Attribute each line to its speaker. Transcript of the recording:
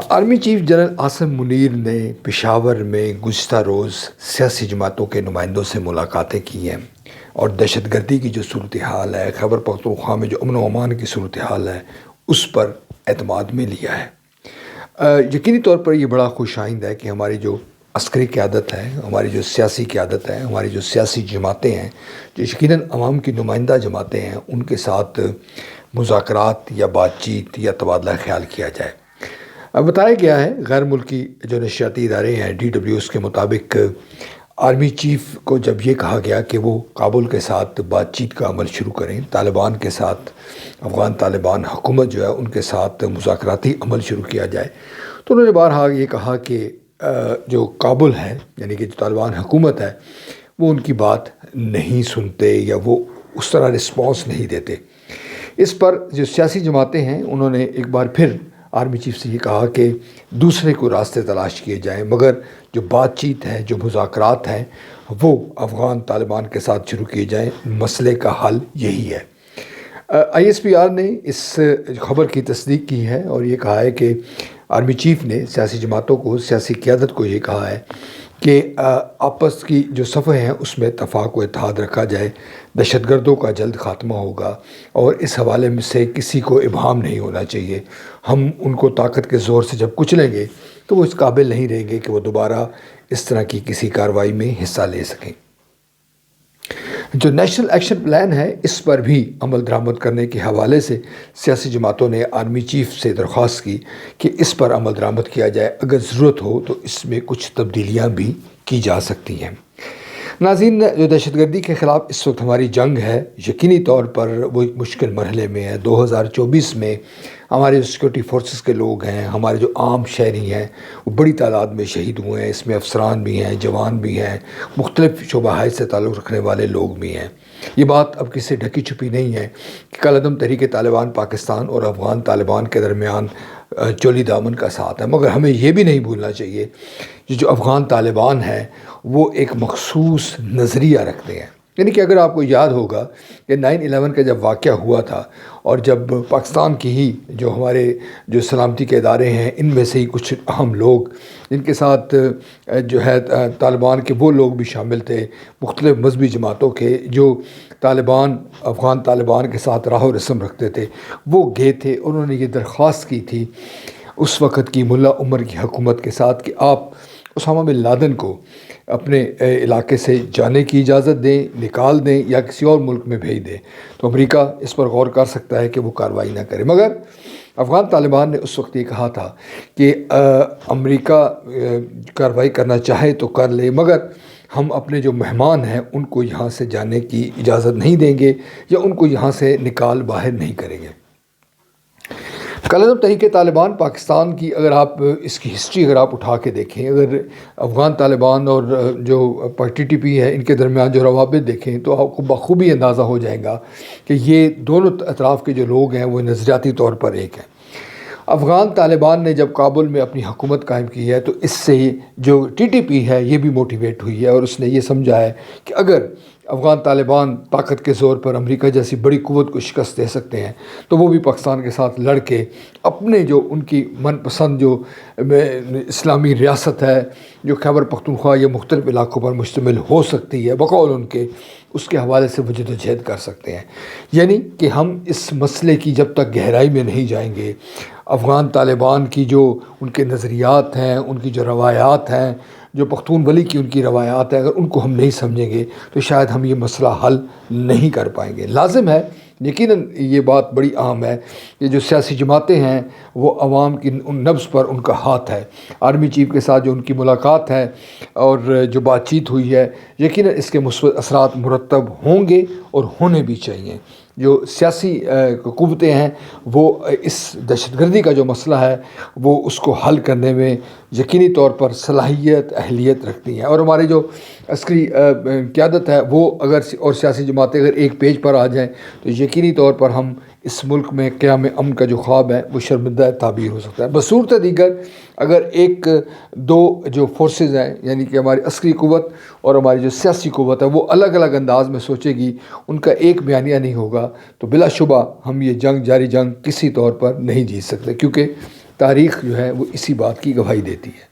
Speaker 1: Army chief general Asim Munir نے پشاور میں گزشتہ روز سیاسی جماعتوں کے نمائندوں سے ملاقاتیں کی ہیں اور دہشت گردی کی جو صورتحال ہے، خیبر پختونخوا میں جو امن و امان کی صورتحال ہے، اس پر اعتماد میں لیا ہے۔ یقینی طور پر یہ بڑا خوش آئند ہے کہ ہماری جو عسکری قیادت ہے، ہماری جو سیاسی قیادت ہے، ہماری جو سیاسی جماعتیں ہیں، جو یقیناً عوام کی نمائندہ جماعتیں ہیں، ان کے ساتھ مذاکرات یا بات چیت یا تبادلہ خیال کیا جائے۔ بتایا گیا ہے غیر ملکی جو نشریاتی ادارے ہیں DWS کے مطابق آرمی چیف کو جب یہ کہا گیا کہ وہ کابل کے ساتھ بات چیت کا عمل شروع کریں، طالبان کے ساتھ، افغان طالبان حکومت جو ہے ان کے ساتھ مذاکراتی عمل شروع کیا جائے، تو انہوں نے بارہا یہ کہا کہ جو کابل ہے، یعنی کہ جو طالبان حکومت ہے، وہ ان کی بات نہیں سنتے یا وہ اس طرح رسپانس نہیں دیتے۔ اس پر جو سیاسی جماعتیں ہیں انہوں نے ایک بار پھر آرمی چیف سے یہ کہا کہ دوسرے کو راستے تلاش کیے جائیں، مگر جو بات چیت ہے، جو مذاکرات ہیں، وہ افغان طالبان کے ساتھ شروع کیے جائیں۔ مسئلے کا حل یہی ہے۔ ISPR نے اس خبر کی تصدیق کی ہے اور یہ کہا ہے کہ آرمی چیف نے سیاسی جماعتوں کو، سیاسی قیادت کو یہ کہا ہے کہ آپس کی جو صفحے ہیں اس میں اتفاق و اتحاد رکھا جائے، دہشت گردوں کا جلد خاتمہ ہوگا اور اس حوالے میں سے کسی کو ابہام نہیں ہونا چاہیے۔ ہم ان کو طاقت کے زور سے جب کچلیں گے تو وہ اس قابل نہیں رہیں گے کہ وہ دوبارہ اس طرح کی کسی کارروائی میں حصہ لے سکیں۔ جو نیشنل ایکشن پلان ہے، اس پر بھی عمل درآمد کرنے کے حوالے سے سیاسی جماعتوں نے آرمی چیف سے درخواست کی کہ اس پر عمل درآمد کیا جائے، اگر ضرورت ہو تو اس میں کچھ تبدیلیاں بھی کی جا سکتی ہیں۔ ناظرین، جو دہشت گردی کے خلاف اس وقت ہماری جنگ ہے، یقینی طور پر وہ ایک مشکل مرحلے میں ہے۔ 2024 میں ہمارے جو سیکورٹی فورسز کے لوگ ہیں، ہمارے جو عام شہری ہیں، وہ بڑی تعداد میں شہید ہوئے ہیں۔ اس میں افسران بھی ہیں، جوان بھی ہیں، مختلف شعبہ سے تعلق رکھنے والے لوگ بھی ہیں۔ یہ بات اب کسی سے ڈھکی چھپی نہیں ہے کہ کل عدم تحریک طالبان پاکستان اور افغان طالبان کے درمیان چولی دامن کا ساتھ ہے، مگر ہمیں یہ بھی نہیں بھولنا چاہیے کہ جو افغان طالبان ہیں وہ ایک مخصوص نظریہ رکھتے ہیں۔ یعنی کہ اگر آپ کو یاد ہوگا کہ 9/11 کا جب واقعہ ہوا تھا اور جب پاکستان کی ہی جو ہمارے جو سلامتی کے ادارے ہیں، ان میں سے ہی کچھ اہم لوگ جن کے ساتھ جو ہے طالبان کے وہ لوگ بھی شامل تھے، مختلف مذہبی جماعتوں کے، جو طالبان افغان طالبان کے ساتھ راہ و رسم رکھتے تھے، وہ گئے تھے۔ انہوں نے یہ درخواست کی تھی اس وقت کی ملا عمر کی حکومت کے ساتھ کہ آپ اسامہ بن لادن کو اپنے علاقے سے جانے کی اجازت دیں، نکال دیں یا کسی اور ملک میں بھیج دیں۔ تو امریکہ اس پر غور کر سکتا ہے کہ وہ کارروائی نہ کرے، مگر افغان طالبان نے اس وقت یہ کہا تھا کہ امریکہ کارروائی کرنا چاہے تو کر لے، مگر ہم اپنے جو مہمان ہیں ان کو یہاں سے جانے کی اجازت نہیں دیں گے یا ان کو یہاں سے نکال باہر نہیں کریں گے۔ کل عدم تحریک طالبان پاکستان کی اگر آپ اس کی ہسٹری اگر آپ اٹھا کے دیکھیں، اگر افغان طالبان اور جو TTP ہے ان کے درمیان جو روابط دیکھیں تو آپ کو بخوبی اندازہ ہو جائے گا کہ یہ دونوں اطراف کے جو لوگ ہیں وہ نظریاتی طور پر ایک ہیں۔ افغان طالبان نے جب کابل میں اپنی حکومت قائم کی ہے تو اس سے جو TTP ہے یہ بھی موٹیویٹ ہوئی ہے اور اس نے یہ سمجھا ہے کہ اگر افغان طالبان طاقت کے زور پر امریکہ جیسی بڑی قوت کو شکست دے سکتے ہیں تو وہ بھی پاکستان کے ساتھ لڑ کے اپنے جو ان کی من پسند جو اسلامی ریاست ہے، جو خیبر پختونخوا یا مختلف علاقوں پر مشتمل ہو سکتی ہے، بقول ان کے، اس کے حوالے سے وہ جدوجہد کر سکتے ہیں۔ یعنی کہ ہم اس مسئلے کی جب تک گہرائی میں نہیں جائیں گے، افغان طالبان کی جو ان کے نظریات ہیں، ان کی جو روایات ہیں، جو پختون ولی کی ان کی روایات ہیں، اگر ان کو ہم نہیں سمجھیں گے تو شاید ہم یہ مسئلہ حل نہیں کر پائیں گے۔ لازم ہے، یقیناً یہ بات بڑی اہم ہے کہ جو سیاسی جماعتیں ہیں وہ عوام کی ان نبض پر ان کا ہاتھ ہے۔ آرمی چیف کے ساتھ جو ان کی ملاقات ہے اور جو بات چیت ہوئی ہے، یقیناً اس کے مثبت اثرات مرتب ہوں گے اور ہونے بھی چاہیے۔ جو سیاسی قوتیں ہیں وہ اس دہشت گردی کا جو مسئلہ ہے وہ اس کو حل کرنے میں یقینی طور پر صلاحیت، اہلیت رکھتی ہیں، اور ہماری جو عسکری قیادت ہے وہ اگر اور سیاسی جماعتیں اگر ایک پیج پر آ جائیں تو یقینی طور پر ہم اس ملک میں قیام امن کا جو خواب ہے وہ شرمندہ تعبیر ہو سکتا ہے۔ بصورت دیگر اگر ایک دو جو فورسز ہیں، یعنی کہ ہماری عسکری قوت اور ہماری جو سیاسی قوت ہے، وہ الگ الگ انداز میں سوچے گی، ان کا ایک بیانیہ نہیں ہوگا، تو بلا شبہ ہم یہ جاری جنگ کسی طور پر نہیں جیت سکتے، کیونکہ تاریخ جو ہے وہ اسی بات کی گواہی دیتی ہے۔